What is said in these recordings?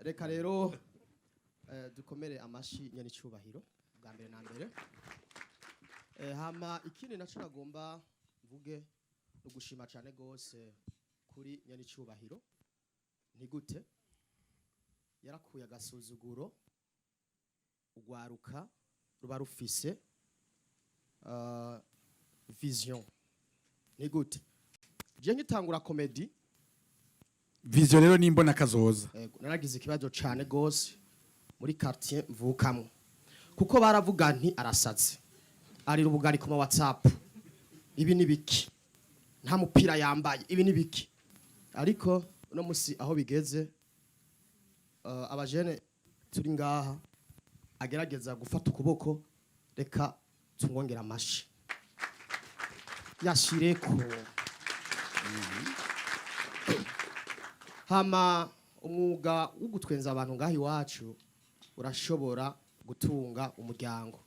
reka rero dukomere amashi nyene cyubahiro bwa mbere na mbere. Hama ikindi naco nagomba mvuge no gushima cyane gose kuri nyene cyubahiro. Ni gute yarakuye agasuzuguro ugwaruka ruba rufise vision. Ni gute je nkitangura comedy vision rero nimbona kazoza. Naragize ikibazo cyane gose muri quartier mvukamwe kuko baravuga nti arasaze ari rubugari ku WhatsApp ibi nibiki nta mupira yambaye ibi nibiki ariko no musi aho bigeze abajene turi ngaha agerageza gufata ukuboko reka tumwongera amashi yashireko hama umwuga wo gutwenza abantu ngaho iwacu urashobora gutunga umuryango.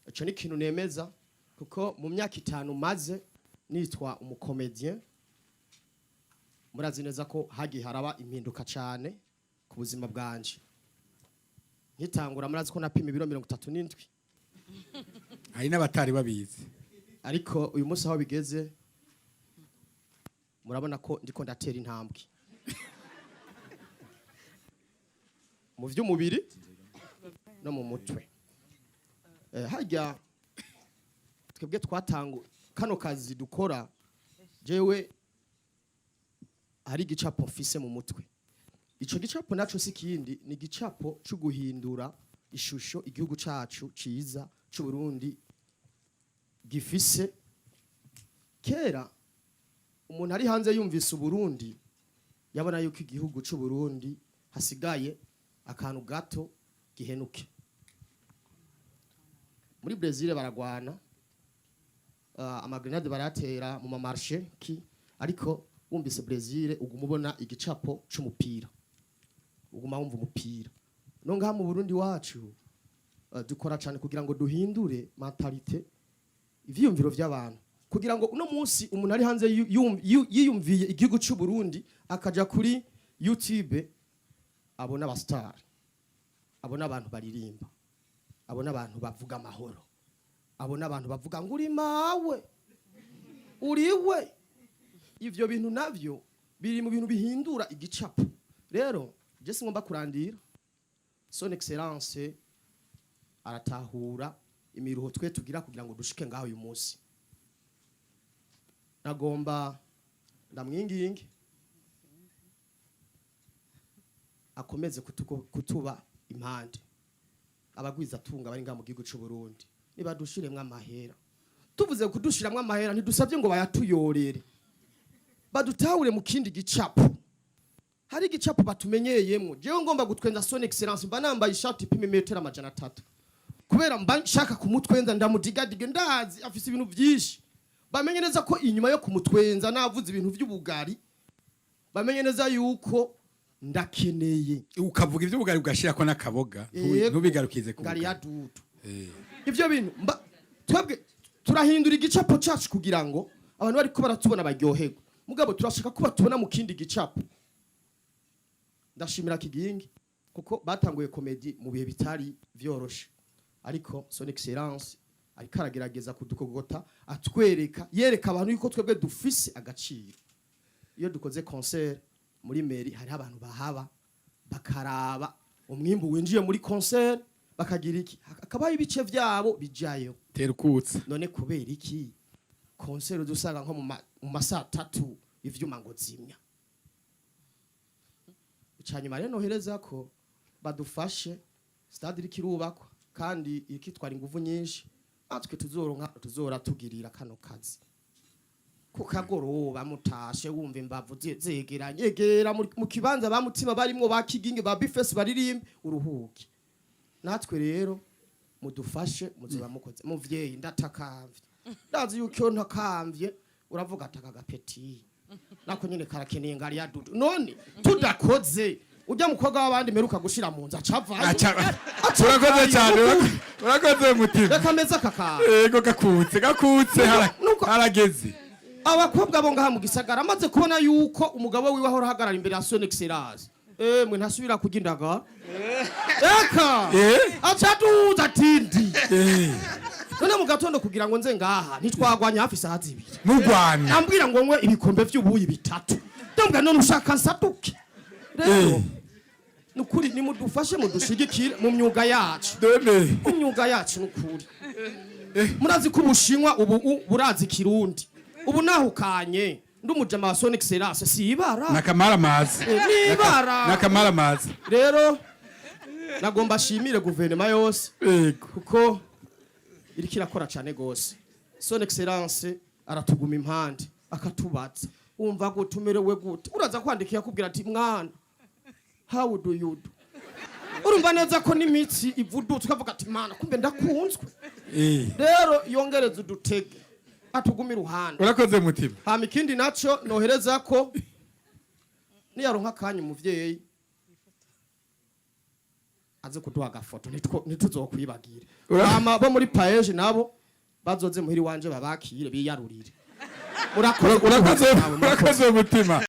Ico ni kintu nemeza kuko mu myaka 5 maze nitwa umukomedien murazi neza ko hagi haraba impinduka cyane ku buzima bwanje. Nkitangura murazi ko napima ibiro 37 hari n'abatari babizi ariko uyu munsi aho bigeze murabona ko ndiko ndatera intambwe mu vy'umubiri no mu mutwe. Hajya twebwe twatangu kano kazi dukora jewe hari gicapo mfise mu mutwe. Ico gicapo naco sikindi ni gicapo cyo guhindura ishusho igihugu cacu ciza c'u Burundi gifise. Kera umuntu ari hanze yumvise Burundi yabona yuko igihugu c'u Burundi hasigaye akantu gato gihenuke. Muri Brazil baragwana amagrenade baratera mu mamarche ki ariko wumvise Brazil uguma ubona igicapo c'umupira uguma wumva umupira. No ngaha mu Burundi wacu dukora cyane kugira ngo duhindure mentalite ivyumviro vy'abantu kugira ngo uno munsi umuntu ari hanze yiyumviye igihugu c'u Burundi akaja kuri YouTube abona abastar abona abantu baririmba abona abantu bavuga amahoro abona abantu bavuga ngo uri mawe uriwe. Ivyo bintu navyo biri mu bintu bihindura igicapo. Rero je singomba kurandira son excellence aratahura imiruho twe tugira kugira ngo dushike ngaho uyu munsi. Nagomba ndamwinginge akomeze kutuba impande abarwizatunga bari ngaho mu gihugu c'u Burundi niba dushiremwe amahera. Tuvuze kudushiramwe amahera ntidusabye ngo bayatuyorere badutahure mu kindi gicapo. Hari igicapo batumenyeyemwo. Jewe ngomba gutwenza son excellence mba nambaye ishati ipima metero 300 kubera mba nshaka kumutwenza ndamudigadige ndazi afise ibintu byinshi. Bamenye neza ko inyuma yo kumutwenza navuze ibintu by'ubugari bamenye neza yuko ndakeneye ukavuga ivy'ubugari ugashira ko nakaboga ntubigarukize ku ngari ya dudu. Ivyo bintu twebwe turahindura igicapo cyacu kugira ngo abantu bari ko baratubona baryoherwa mugabo turashaka ko batubona mu kindi gicapo. Ndashimira kigingi kuko batanguye comedy mu bihe bitari vyoroshe ariko son excellence ariko aragerageza kudukogota atwereka yereka abantu yuko twebwe dufise agaciro. Iyo dukoze concert muri mairie hari abantu bahaba bakaraba umwimbu winjiye muri concert bakagira iki akabaye ibice vyabo bijayo terukutse. None kubera iki concert dusanga nko mu masaa 3 ivyuma ngo zimya. Icanyuma rero nohereza ko badufashe stade irikirubakwa kandi ikitwara ingufu nyinshi atwe tuzora tugirira kano kazi kukagoroba mutashe wumva imbavu zegeranye egera mu kibanza ba Mutima barimwo bakiginge ba bifese baririmbe uruhuke. Natwe rero mudufashe muzoba mukoze muvyeyi ndatakamvye ndazi yuko ntakamvye uravuga ataka gapeti nako nyine karakeneye ngari ya dudu. None tudakoze ujya mukobwa w'abandi meruka gushira mu nza acavaye. Urakoze cyane urakoze Mutima. Reka meza kaka yego gakutse harageze. Abakobwa bo ngaha mu gisagara amaze kubona yuko umugabo wiwe ahora hagarara imbere ya son excellence mwe ntasubira kugindaga eka acaduza tindi none mu gatondo kugira ngo nze ngaha ntitwagwanya hafi isaha 2 mugwana ambwira ngo nkwe ibikombe by'ubuyi 3 ndambwa none ushaka nsatuke rero nukuri nimudufashe mudushigikire mu myuga yacu mu myuga yacu nukuri murazi ko ubushinwa ubu burazi kirundi ubu nahukanye ndumujama wa Sonic Serase si ibara nakamara amazi ni ibara nakamara amazi rero nagomba shimire guverinoma yose kuko iriko irakora cyane gose Sonic Serase aratuguma impande akatubatsa umva ko tumerewe gute uraza kwandika yakubwira ati mwana how do you do urumva neza ko n'imitsi ivudutse ukavuga ati mana kumbe ndakunzwe rero yongereza udutege atuguma iruhande urakoze mutima hama ikindi naco nohereza ko niyaronka kanya umuvyeyi aze kuduha agafoto ntituzokwibagira hama bo muri page nabo bazoze muhiri wanje babakire biyarurire urakoze mutima